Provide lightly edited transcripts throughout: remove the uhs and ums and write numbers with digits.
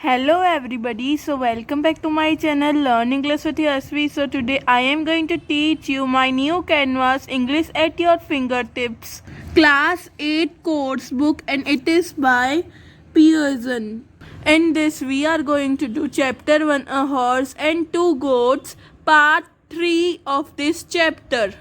Hello everybody, so welcome back to my channel Learn English with Yasvi. So today I am going to teach you my new canvas English at your fingertips class 8 course book, and it is by Pearson. In this we are going to do chapter 1, a horse and two goats, part 3 of this chapter.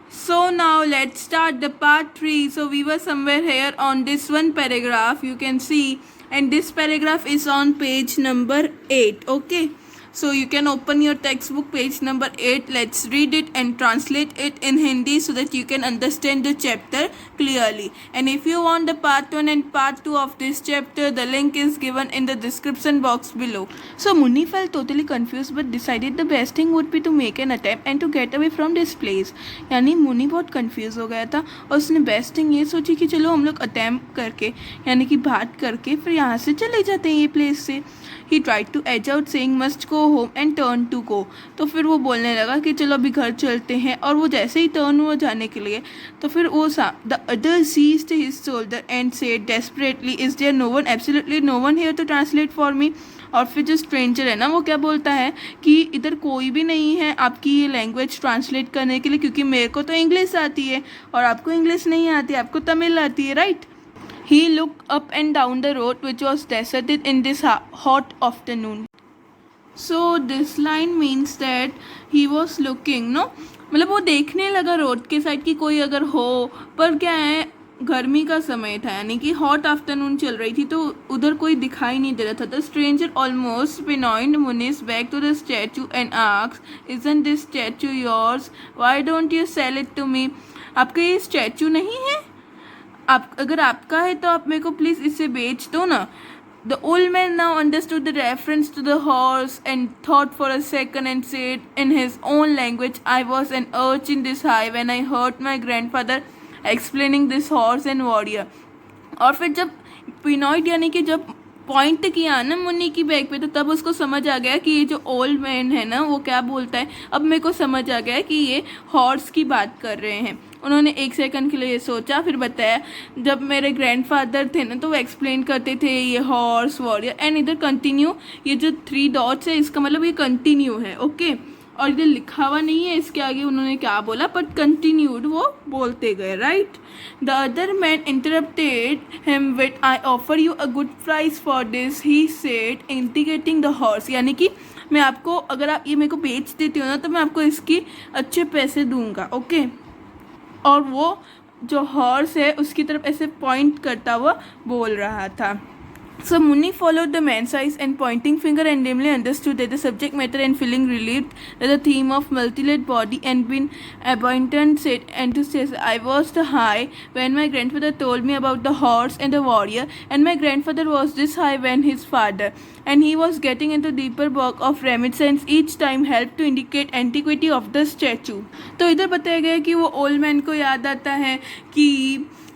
So now let's start the part 3. So we were somewhere here on this one paragraph, you can see, and this paragraph is on page number 8. Okay, so you can open your textbook page number 8. Let's read it and translate it in Hindi so that you can understand the chapter clearly. And if you want the part 1 and part 2 of this chapter, the link is given in the description box below. So Munni felt totally confused but decided the best thing would be to make an attempt and to get away from this place. यानी मुन्नी बहुत confuse हो गया था और उसने best thing ये सोची कि चलो हम लोग अटैम्प्ट करके यानी कि बात करके फिर यहाँ से चले जाते हैं ये प्लेस से. He tried to edge out saying must go home and turn to go. तो फिर वो बोलने लगा कि चलो अभी घर चलते हैं, और वो जैसे ही टर्न हुआ जाने के लिए तो फिर वो the other seized his shoulder and said desperately, is there no one, absolutely no one here to translate for me. और फिर जो स्ट्रेंजर है ना वो क्या बोलता है कि इधर कोई भी नहीं है आपकी ये लैंग्वेज ट्रांसलेट करने के लिए, क्योंकि मेरे को तो इंग्लिश आती है और आपको इंग्लिश नहीं आती, आपको तमिल आती है, right. He looked up and down the road which was deserted in this hot afternoon. So this line means that he was looking, no, मतलब वो देखने लगा रोड के साइड की कोई अगर हो, पर क्या है गर्मी का समय था यानी कि हॉट आफ्टरनून चल रही थी तो उधर कोई दिखाई नहीं दे रहा था. The stranger almost pinioned Muni's back to the statue and asked, isn't this statue yours, why don't you sell it to me. आपका ये स्टैचू नहीं है? आप अगर आपका है तो आप मेरे को प्लीज़ इसे बेच दो ना. The old man now understood the reference to the horse and thought for a second and said in his own language, I was an urchin this high when I heard my grandfather explaining this horse and warrior. और फिर जब पिनॉइड यानी कि जब point किया ना मुन्नी की bag पे, तो तब उसको समझ आ गया कि ये जो ओल्ड मैन है ना वो क्या बोलता है. अब मेरे को समझ आ गया कि ये हॉर्स की बात कर रहे हैं. उन्होंने एक सेकंड के लिए ये सोचा, फिर बताया जब मेरे ग्रैंडफादर थे ना तो वो एक्सप्लेन करते थे ये हॉर्स वॉरियर. एंड इधर कंटिन्यू, ये जो 3 डॉट्स है इसका मतलब ये कंटिन्यू है. ओके, और इधर लिखा हुआ नहीं है इसके आगे उन्होंने क्या बोला, बट कंटिन्यूड वो बोलते गए, right. The other man interrupted him with, I offer you a good price for this, he said indicating the horse. यानी कि मैं आपको, अगर आप ये मेरे को बेच देते हो ना तो मैं आपको इसकी अच्छे पैसे दूंगा. ओके, और वो जो हॉर्स है उसकी तरफ ऐसे पॉइंट करता हुआ बोल रहा था. So Munni followed the man's eyes and pointing finger and dimly understood that the subject matter, and feeling relieved that the theme of mutilate body and been abundant said enthusiastic, I was the high when my grandfather told me about the horse and the warrior, and my grandfather was this high when his father, and he was getting into deeper bog of reminiscence each time helped to indicate antiquity of the statue. तो इधर बताया गया कि वो old man को याद आता है कि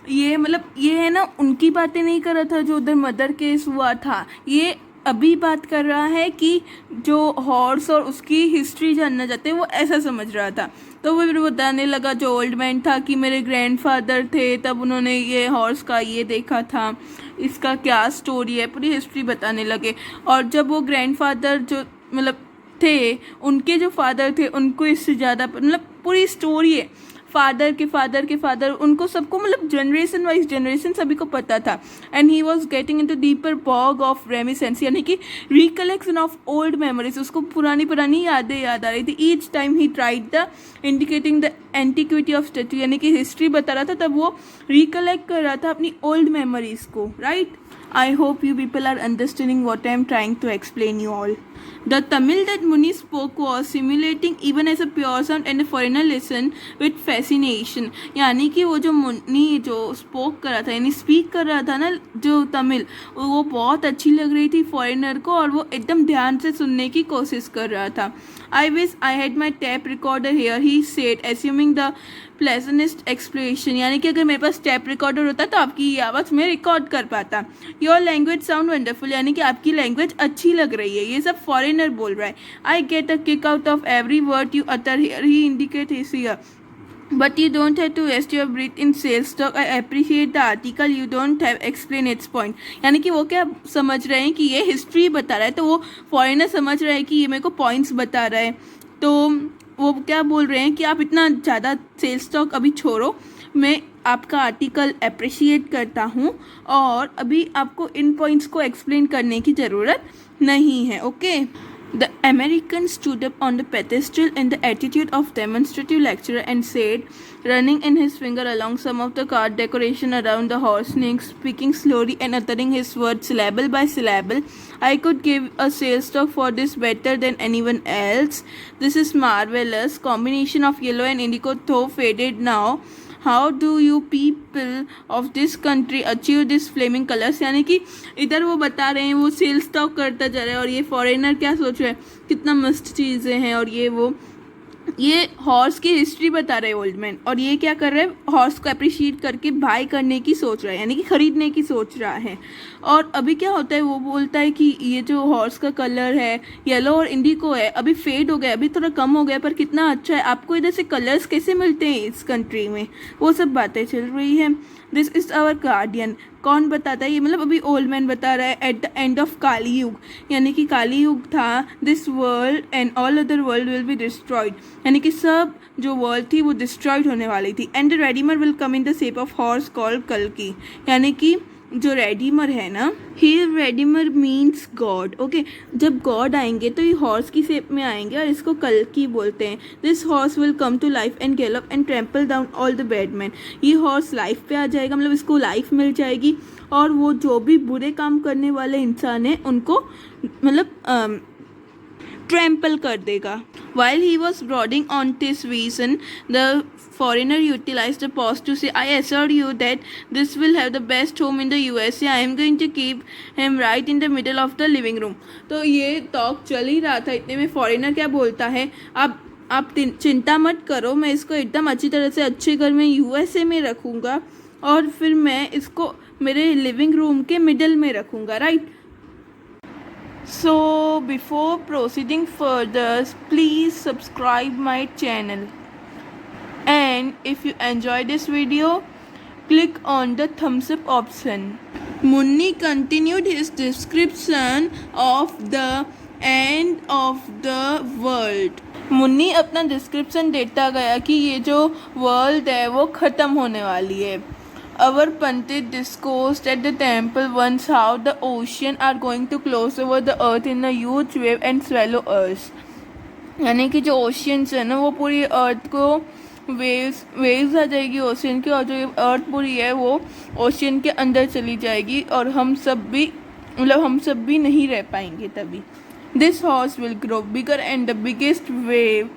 ये मतलब ये है ना उनकी बातें नहीं कर रहा था जो उधर मदर केस हुआ था, ये अभी बात कर रहा है कि जो हॉर्स और उसकी हिस्ट्री जानना चाहते हैं वो ऐसा समझ रहा था. तो वो फिर बताने लगा जो ओल्ड मैन था कि मेरे ग्रैंडफादर थे तब उन्होंने ये हॉर्स का ये देखा था, इसका क्या स्टोरी है, पूरी हिस्ट्री बताने लगे. और जब वो ग्रैंडफादर जो मतलब थे उनके जो फादर थे उनको इससे ज़्यादा मतलब पूरी स्टोरी है, फादर के फादर के फादर, उनको सबको मतलब जनरेशन वाइज जनरेशन सभी को पता था. And he was getting into deeper bog of reminiscence, यानी कि रिकलेक्शन ऑफ ओल्ड मेमोरीज, उसको पुरानी पुरानी यादें याद आ रही थी. Each time he tried the indicating the antiquity of statute, यानी कि हिस्ट्री बता रहा था तब वो रिकलेक्ट कर रहा था अपनी ओल्ड मेमोरीज को, right. I hope you people are understanding what I am trying to explain you all. The Tamil that Munni spoke was simulating even as a pure sound, and a foreigner listened with fascination. यानी कि वो जो मुन्नी जो spoke कर रहा था यानी speak कर रहा था ना जो तमिल, वो बहुत अच्छी लग रही थी फॉरेनर को और वो एकदम ध्यान से सुनने की कोशिश कर रहा था. I wish I had my tape recorder here, he said, assuming the pleasantest expression. यानी कि अगर मेरे पास टैप रिकॉर्डर होता तो आपकी ये आवाज़ मैं रिकॉर्ड कर पाता. योर लैंग्वेज साउंड वंडरफुल, यानी कि आपकी लैंग्वेज अच्छी लग रही है. ये सब फॉरेनर बोल रहा है. I get a kick out of every word you utter here, he indicate his year. But you don't have to waste your breath in sales talk. I appreciate the article. You don't have explain its point. यानी कि वो क्या समझ रहे हैं कि ये history बता रहा है, तो वो फॉरेनर समझ रहा है कि ये मेरे को पॉइंट्स बता रहा है, तो वो क्या बोल रहे हैं कि आप इतना ज़्यादा सेल्स टॉक अभी छोड़ो, मैं आपका आर्टिकल अप्रिशिएट करता हूँ और अभी आपको इन पॉइंट्स को एक्सप्लेन करने की ज़रूरत नहीं है. Okay. The American stood up on the pedestal in the attitude of demonstrative lecturer and said, running in his finger along some of the card decoration around the horse neck, speaking slowly and uttering his words syllable by syllable, I could give a sales talk for this better than anyone else. This is marvelous. Combination of yellow and indigo though faded now. How do you people of this country achieve this flaming colours. यानी कि इधर वो बता रहे हैं, वो sales talk करता जा रहा है और ये फॉरेनर क्या सोच रहा है, कितना मस्त चीज़ें हैं और ये हॉर्स की हिस्ट्री बता रहे हैं ओल्ड मैन, और ये क्या कर रहे हैं, हॉर्स को अप्रिशिएट करके बाय करने की सोच रहा है, यानी कि ख़रीदने की सोच रहा है. और अभी क्या होता है, वो बोलता है कि ये जो हॉर्स का कलर है येलो और इंडिको है, अभी फेड हो गया, अभी थोड़ा कम हो गया, पर कितना अच्छा है, आपको इधर से कलर्स कैसे मिलते हैं इस कंट्री में, वो सब बातें चल रही हैं. This is our guardian. कौन बताता है ये, मतलब अभी ओल्ड मैन बता रहा है. एट द एंड ऑफ काली युग, यानी कि काली युग था, this world and all other world will be destroyed, यानी कि सब जो वर्ल्ड थी वो डिस्ट्रॉयड होने वाली थी. And the redeemer will come in the shape of horse called कल्कि, यानी कि जो रेडीमर है ना, he redeemer means God. Okay, जब गॉड आएंगे तो ये हॉर्स की शेप में आएंगे और इसको कल्कि बोलते हैं. This horse will come to life and gallop and trample down all the bad man. ये हॉर्स लाइफ पे आ जाएगा, मतलब इसको लाइफ मिल जाएगी और वो जो भी बुरे काम करने वाले इंसान हैं उनको मतलब ट्रैम्पल कर देगा. While he was brooding on this vision, the foreigner utilized the pause to say, I assure you that this will have the best home in the USA. I am going to keep him right in the middle of the living room. तो ये talk चल ही रहा था, इतने में foreigner क्या बोलता है, आप चिंता मत करो, मैं इसको एकदम अच्छी तरह से अच्छे घर में USA में रखूँगा और फिर मैं इसको मेरे लिविंग रूम के मिडल में रखूँगा. Right. So before proceeding further, please subscribe my channel, and if you enjoy this video, click on the thumbs up option. Munni continued his description of the end of the world. Munni अपना description देता गया कि ये जो world है वो ख़त्म होने वाली है. Our Pandit discoursed at the temple once how the ocean are going to close over the earth in a huge wave and swallow us. यानी कि जो ओशियंस है ना, वो पूरी अर्थ को वेव्स आ जाएगी ओशियन की, और जो अर्थ पूरी है वो ओशियन के अंदर चली जाएगी और हम सब भी नहीं रह पाएंगे तभी. This horse will grow bigger and the biggest wave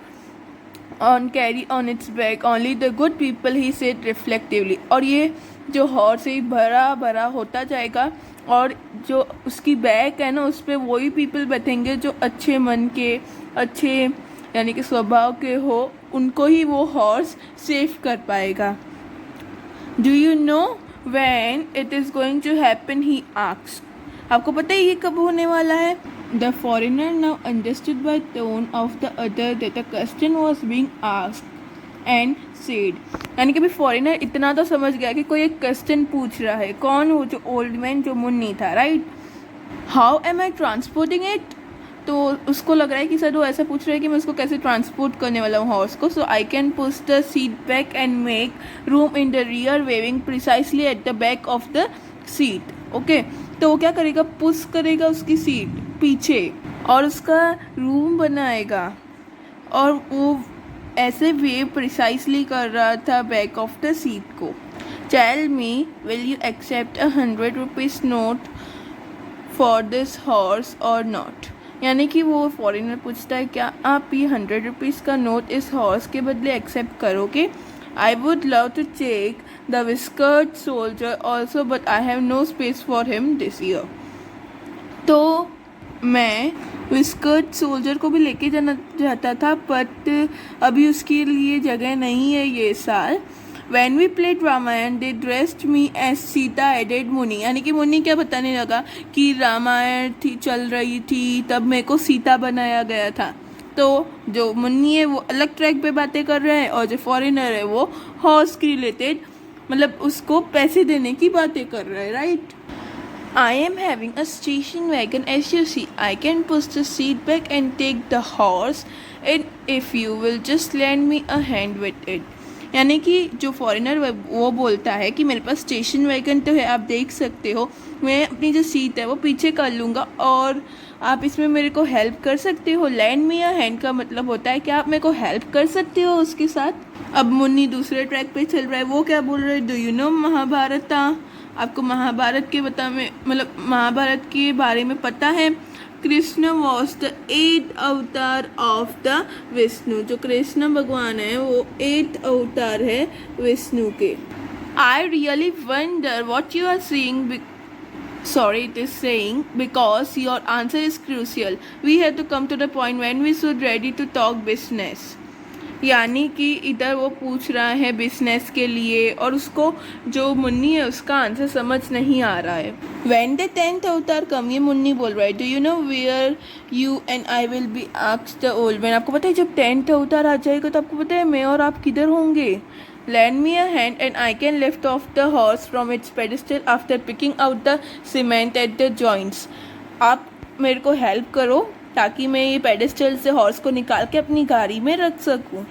on carry on its back only the good people, he said reflectively. और ये जो हॉर्स है बड़ा बड़ा होता जाएगा और जो उसकी बैक है ना, उस पर वही पीपल बैठेंगे जो अच्छे मन के, अच्छे यानी कि स्वभाव के हो, उनको ही वो हॉर्स सेव कर पाएगा. Do you know when it is going to happen, he asked. आपको पता है ये कब होने वाला है? The foreigner now understood by tone of the other that a question was being asked and said. यानी कि भी फॉरेनर इतना तो समझ गया कि कोई एक क्वेश्चन पूछ रहा है. कौन? वो जो ओल्ड मैन जो मुन्नी था. Right. How am I transporting it. तो उसको लग रहा है कि सर वो ऐसा पूछ रहा है कि मैं उसको कैसे ट्रांसपोर्ट करने वाला हूँ हॉर्स को. So I can push the seat back and make room in the rear weaving precisely at the back of the seat. Okay, तो वो क्या करेगा, पुश करेगा उसकी सीट पीछे और उसका रूम बनाएगा, और वो ऐसे वेव प्रिसाइसली कर रहा था बैक ऑफ द सीट को. Tell me, will you accept 100 rupees note for this horse or not. यानी कि वो फॉरेनर पूछता है, क्या आप ये 100 रुपीज़ का नोट इस हॉर्स के बदले एक्सेप्ट करोगे. I would love to take the whiskered soldier also, but I have no space for him this year. तो मैं विस्कर्ड सोल्जर को भी लेके जाना चाहता था, बट अभी उसके लिए जगह नहीं है ये साल. When we played Ramayan they dressed me as Sita added मुनि. यानी कि मुनि क्या बताने लगा कि रामायण थी चल रही थी तब मेरे को सीता बनाया गया था. तो जो मुन्नी है वो अलग ट्रैक पे बातें कर रहा है और जो फॉरेनर है वो हॉर्स के रिलेटेड मतलब उसको पैसे देने की बातें कर रहा है, right. I am having a station wagon as you see. I can push the seat back and take the horse and if you will just lend me a hand with it. यानी कि जो foreigner वो बोलता है कि मेरे पास station wagon तो है, आप देख सकते हो, मैं अपनी जो सीट है वो पीछे कर लूँगा और आप इसमें मेरे को हेल्प कर सकते हो। लैंड मी अ हैंड का मतलब होता है कि आप मेरे को हेल्प कर सकते हो उसके साथ। अब मुन्नी दूसरे ट्रैक पे चल रहा है, वो क्या बोल रहा है, डू यू नो महाभारत, आपको महाभारत के मतलब महाभारत के बारे में पता है। कृष्ण वॉज द 8th अवतार ऑफ द विष्णु, जो कृष्ण भगवान है वो 8th अवतार है विष्णु के। I really wonder what you are seeing, sorry it is saying, because your answer is crucial. We have to come to the point when we should ready to talk business. यानी कि इधर वो पूछ रहा है बिजनेस के लिए और उसको जो मुन्नी है उसका आंसर समझ नहीं आ रहा है। When the 10th अवतार कम, ये मुन्नी बोल रहा है, do you know where you and I will be asked the old man. आपको पता है जब 10th अवतार आ जाएगा तो आपको पता है मैं और आप किधर होंगे। Lend me a hand and I can lift off the horse from its pedestal after picking out the cement at the joints. आप मेरे को हेल्प करो ताकि मैं ये पेडेस्टल से हॉर्स को निकाल के अपनी गाड़ी में रख सकूं।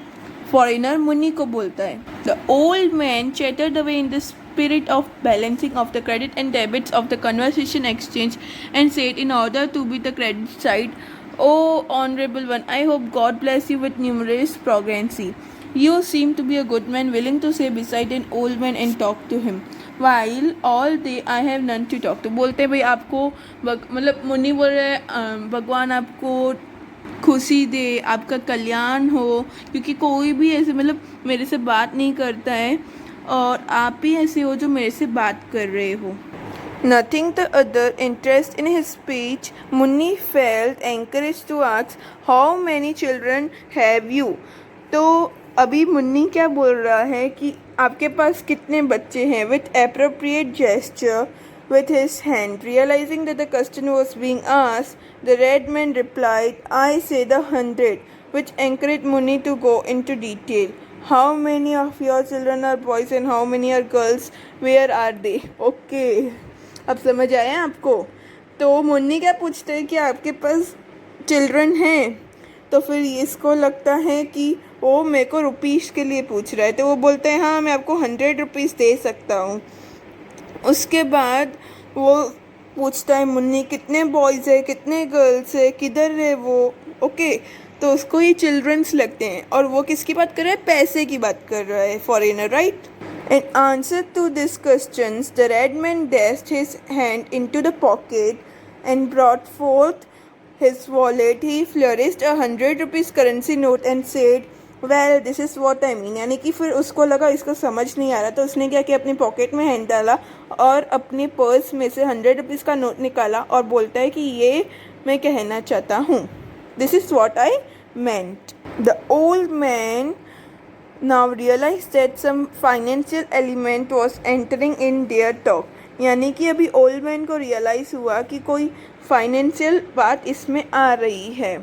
फॉरेनर मुन्नी को बोलता है। The old man chattered away in the spirit of balancing of the credit and debits of the conversation exchange and said in order to be the credit side, oh honorable one, I hope God bless you with numerous progeny. You seem to be a good man, willing to stay beside an old man and talk to him. While all day I have none to talk to. बोलते भाई आपको मतलब मुन्नी बोल रहे भगवान आपको खुशी दे, आपका कल्याण हो, क्योंकि कोई भी ऐसे मतलब मेरे से बात नहीं करता है और आप ही ऐसे हो जो मेरे से बात कर रहे हो। Nothing the other interest in his speech, Munni felt encouraged to ask, how many children have you? तो अभी मुन्नी क्या बोल रहा है कि आपके पास कितने बच्चे हैं। With appropriate gesture with his hand, realizing that the question was being asked, the red man replied, I say the 100, which encouraged Munni to go into detail. How many of your children are boys and how many are girls? Where are they? Okay, अब समझ आया आपको। तो मुन्नी क्या पूछते हैं कि आपके पास चिल्ड्रन हैं, तो फिर इसको लगता है कि वो मेरे को रुपीज़ के लिए पूछ रहा है, तो वो बोलते हैं हाँ मैं आपको 100 रुपीज़ दे सकता हूँ। उसके बाद वो पूछता है मुन्नी कितने बॉयज़ है, कितने गर्ल्स है, किधर है वो। ओके, तो उसको ये चिल्ड्रंस लगते हैं और वो किसकी बात कर रहा है, पैसे की बात कर रहा है foreigner, right. In answer to these questions, the red man dashed his hand into the pocket and brought forth his wallet. He flourished a 100 rupees currency note and said, well, this is what I mean. यानी कि फिर उसको लगा इसको समझ नहीं आ रहा, तो उसने क्या किया, अपनी पॉकेट में हैंड डाला और अपने पर्स में से 100 रुपीज़ का नोट निकाला और बोलता है कि ये मैं कहना चाहता हूँ, this is what I meant. The old man now realized that some financial element was entering in their talk. यानी कि अभी ओल्ड मैन को रियलाइज़ हुआ कि कोई फाइनेंशियल बात इसमें आ रही है।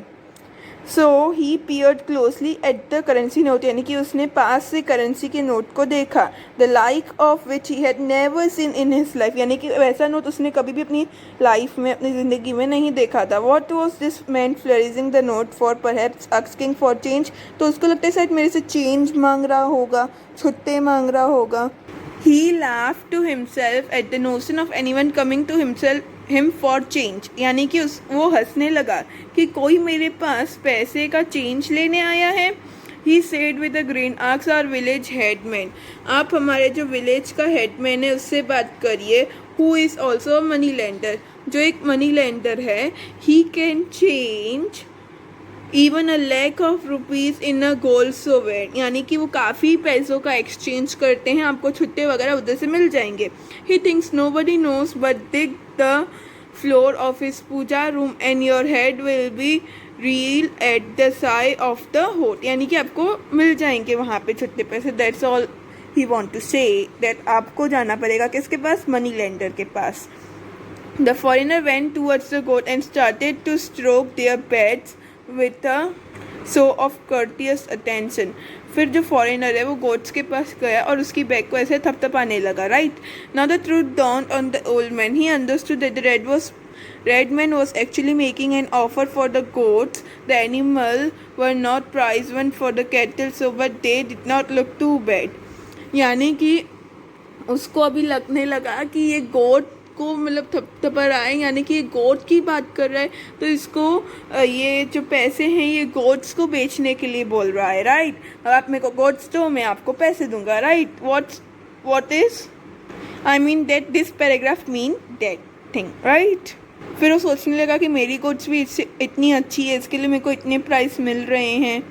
सो ही peered closely at the currency note, यानी कि उसने पास से करेंसी के नोट को देखा। The like of which he had never seen in his life, यानी कि वैसा नोट उसने कभी भी अपनी लाइफ में, अपनी ज़िंदगी में नहीं देखा था। What was this man flourishing the note for, perhaps asking for change, तो उसको लगता है शायद मेरे से चेंज मांग रहा होगा, छुट्टे मांग रहा होगा। He laughed to himself at the notion of anyone coming to him for change, यानी कि वो हंसने लगा कि कोई मेरे पास पैसे का चेंज लेने आया है। He said with a grin, ask our village headman, आप हमारे जो विलेज का हेडमैन है उससे बात करिए, who is also a money lender, जो एक मनी लेंडर है। He can change even a lakh of rupees in a gold sovereign, यानी कि वो काफ़ी पैसों का एक्सचेंज करते हैं, आपको छुट्टे वगैरह उधर से मिल जाएंगे। He thinks nobody knows but dig the floor of his puja room and your head will be real at the side of the hot, यानी कि आपको मिल जाएंगे वहाँ पे छुट्टे पैसे। That's all he want to say, that आपको जाना पड़ेगा किसके पास, मनी लेंडर के पास। The foreigner went towards the goat and started to stroke their beds with a show of courteous attention. फिर जो फॉरेनर है वो गोट्स के पास गया और उसकी बैग को ऐसे थपथपाने लगा, right. Now the truth dawned on the old man. He understood that the red man was actually making an offer for the goats. The animal were not prize one for the cattle, so but they did not look too bad. यानी कि उसको अभी लगने लगा कि ये गोट को मतलब थपथपा रहा है, यानी कि ये गोट की बात कर रहा है, तो इसको ये जो पैसे हैं ये गोट्स को बेचने के लिए बोल रहा है, राइट। अब आप मेरे को गोट्स दो, मैं आपको पैसे दूंगा, right. What is I mean that this paragraph mean that thing, right. फिर वो सोचने लगा कि मेरी गोट्स भी इससे इतनी अच्छी है, इसके लिए मेरे को इतने प्राइस मिल रहे हैं।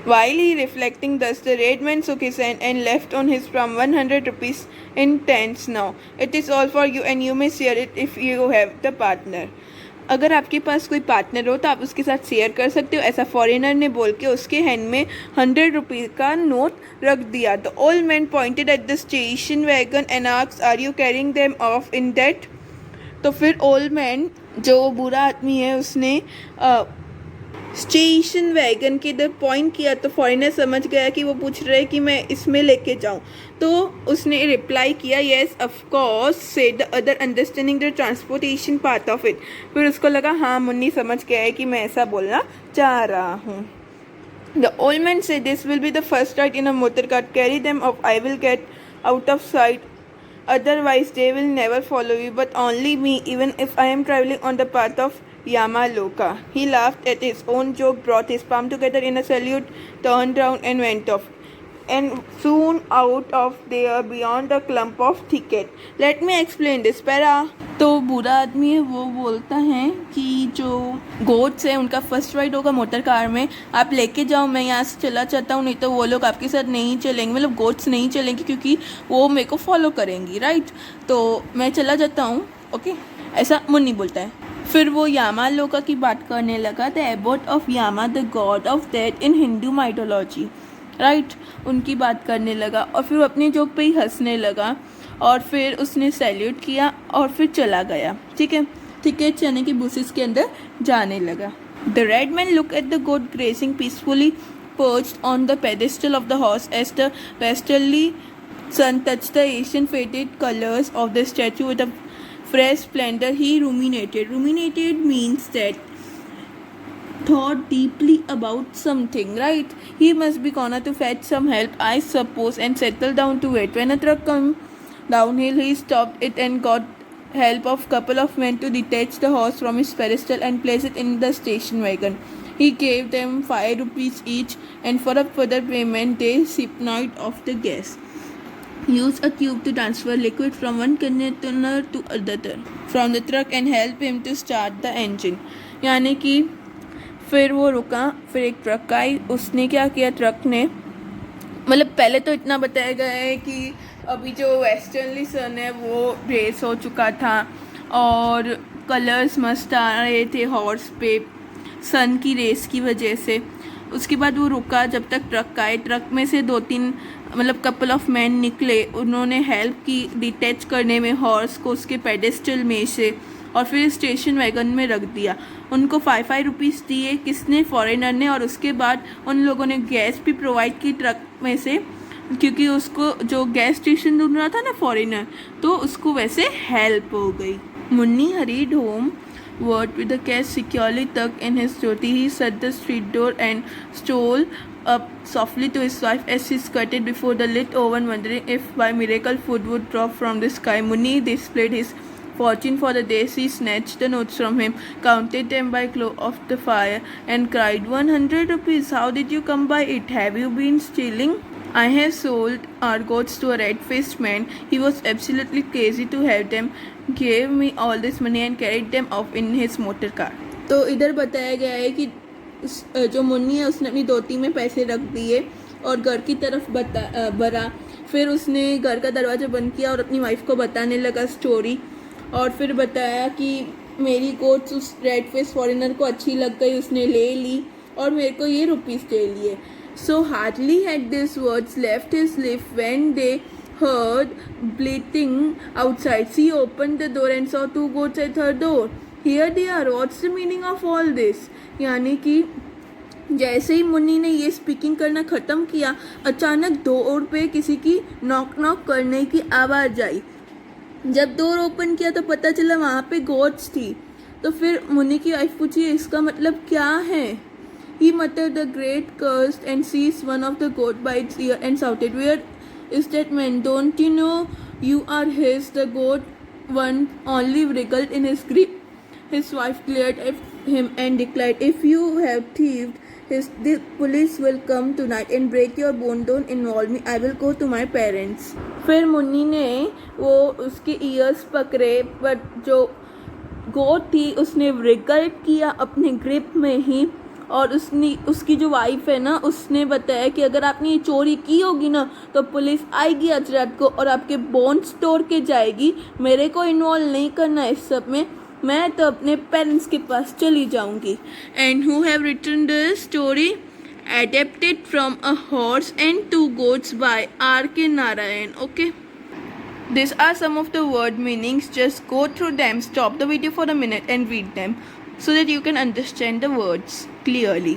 While he reflecting thus, the red man shook his hand and left on his from 100 rupees in tents. Now, it is all for you and you may share it if you have the partner. अगर आपके पास कोई partner हो तो आप उसके साथ share कर सकते हो, ऐसा फॉरेनर ने बोल के उसके हैंड में 100 रुपीज़ का नोट रख दिया। The old man pointed at the station wagon and asked, are you carrying them off in that. तो फिर ओल्ड मैन जो बुरा आदमी है उसने स्टेशन वैगन की इधर पॉइंट किया, तो फॉरेनर समझ गया कि वो पूछ रहे हैं कि मैं इसमें लेके जाऊं, तो उसने रिप्लाई किया yes of course said the other understanding the transportation part of it. फिर उसको लगा हाँ मुन्नी समझ गया है कि मैं ऐसा बोलना चाह रहा हूँ। The old man said this will be the first ride in a motor car, carry them of, I will get out of site, otherwise they will never follow you, but only me, even if I am traveling on the path of Yamaloka. He laughed at his own joke, brought his palm together in a salute, turned round and went off, and soon out of there beyond a clump of thicket. Let me explain this para. तो बुरा आदमी है वो बोलता है कि जो goats है उनका फर्स्ट राइड होगा मोटर कार में, आप लेके जाओ, मैं यहाँ से चला जाता हूँ, नहीं तो वो लोग आपके साथ नहीं चलेंगे, मतलब गोट्स नहीं चलेंगी क्योंकि वो मेरे को फॉलो करेंगी, राइट। तो मैं चला जाता हूँ, ओके, ऐसा मुन्नी बोलता है। फिर वो यामा लोका की बात करने लगा, the abbot of Yama the god of death in Hindu mythology, right, उनकी बात करने लगा और फिर अपनी जोक पे ही हंसने लगा और फिर उसने सैल्यूट किया और फिर चला गया, ठीक है। ठीक है, चने की बुशेस के अंदर जाने लगा। The red man look at the goat grazing peacefully perched on the pedestal of the horse as the westerly sun touch the ashen faded colours of the statue with a fresh splendor. He ruminated means that thought deeply about something, right? He must be gonna to fetch some help, I suppose, and settle down to it. When a truck came downhill, he stopped it and got help of couple of men to detach the horse from its pedestal and place it in the station wagon. He gave them 5 rupees each, and for a further payment they siphoned off the gas. Use a tube to transfer liquid from one container to another from the truck and help him to start the engine. यानी कि फिर वो रुका, फिर एक truck आई, उसने क्या किया, ट्रक ने मतलब पहले तो इतना बताया गया है कि अभी जो वेस्टर्नली सन है वो रेस हो चुका था और कलर्स मस्त आ रहे थे हॉर्स पे सन की रेस की वजह से। उसके बाद वो रुका जब तक ट्रक आए, ट्रक में से 2-3 मतलब कपल ऑफ मैन निकले, उन्होंने हेल्प की डिटैच करने में हॉर्स को उसके पेडेस्टल में से और फिर स्टेशन वैगन में रख दिया। उनको 5 रुपीज़ दिए, किसने, फॉरेनर ने, और उसके बाद उन लोगों ने गैस भी प्रोवाइड की ट्रक में से, क्योंकि उसको जो गैस स्टेशन ढूंढ रहा था ना फॉरेनर, तो उसको वैसे हेल्प हो गई। Munni hurried home worked with the cash securely tucked in his dhoti. He shut the street door and stole up softly to his wife as she skirted before the lit oven, wondering if by miracle food would drop from the sky. Munni displayed his fortune for the day. She snatched the notes from him, counted them by glow of the fire, and cried, 100 rupees. How did you come by it? Have you been stealing? I have sold our goats to a red-faced man. He was absolutely crazy to have them. Gave me all this money and carried them off in his motor car. तो इधर बताया गया है कि जो मुन्नी है उसने अपनी धोती में पैसे रख दिए और घर की तरफ बढ़ा। फिर उसने घर का दरवाज़ा बंद किया और अपनी वाइफ को बताने लगा स्टोरी, और फिर बताया कि मेरी गोट्स उस रेड फेस फॉरेनर को अच्छी लग गई, उसने ले ली और मेरे को ये रुपीज़ दे लिए। So hardly had these words left his lips when they heard bleating outside. She opened the door and saw 2 goats at her door. Here they are. What's the meaning of all this? यानी कि जैसे ही मुन्नी ने ये speaking करना ख़त्म किया, अचानक door पे किसी की नॉक नॉक करने की आवाज़ आई। जब डोर ओपन किया तो पता चला वहाँ पे गोट्स थी। तो फिर मुन्नी की वाइफ पूछी इसका मतलब क्या है। He muttered a great curse and seized one of the goat by its ear and shouted, "Where is that man? Don't you know you are his?" The goat one only wriggled in his grip. His wife glared at him and declared, "If you have thieved, the police will come tonight and break your bone. Don't involve me. I will go to my parents." फिर मुन्नी ने वो उसके years पकड़े, but जो गोट थी उसने wriggle किया अपने ग्रिप में ही। और उसकी जो वाइफ है ना, उसने बताया कि अगर आपने ये चोरी की होगी ना तो पुलिस आएगी आज रात को और आपके बोन्स तोड़ के जाएगी। मेरे को इन्वॉल्व नहीं करना इस सब में, मैं तो अपने पेरेंट्स के पास चली जाऊंगी। And who have written the story adapted from A Horse and Two Goats by R.K. Narayan. Okay, these are some of the word meanings. Just go through them, stop the video for a minute and read them so that you can understand the words clearly.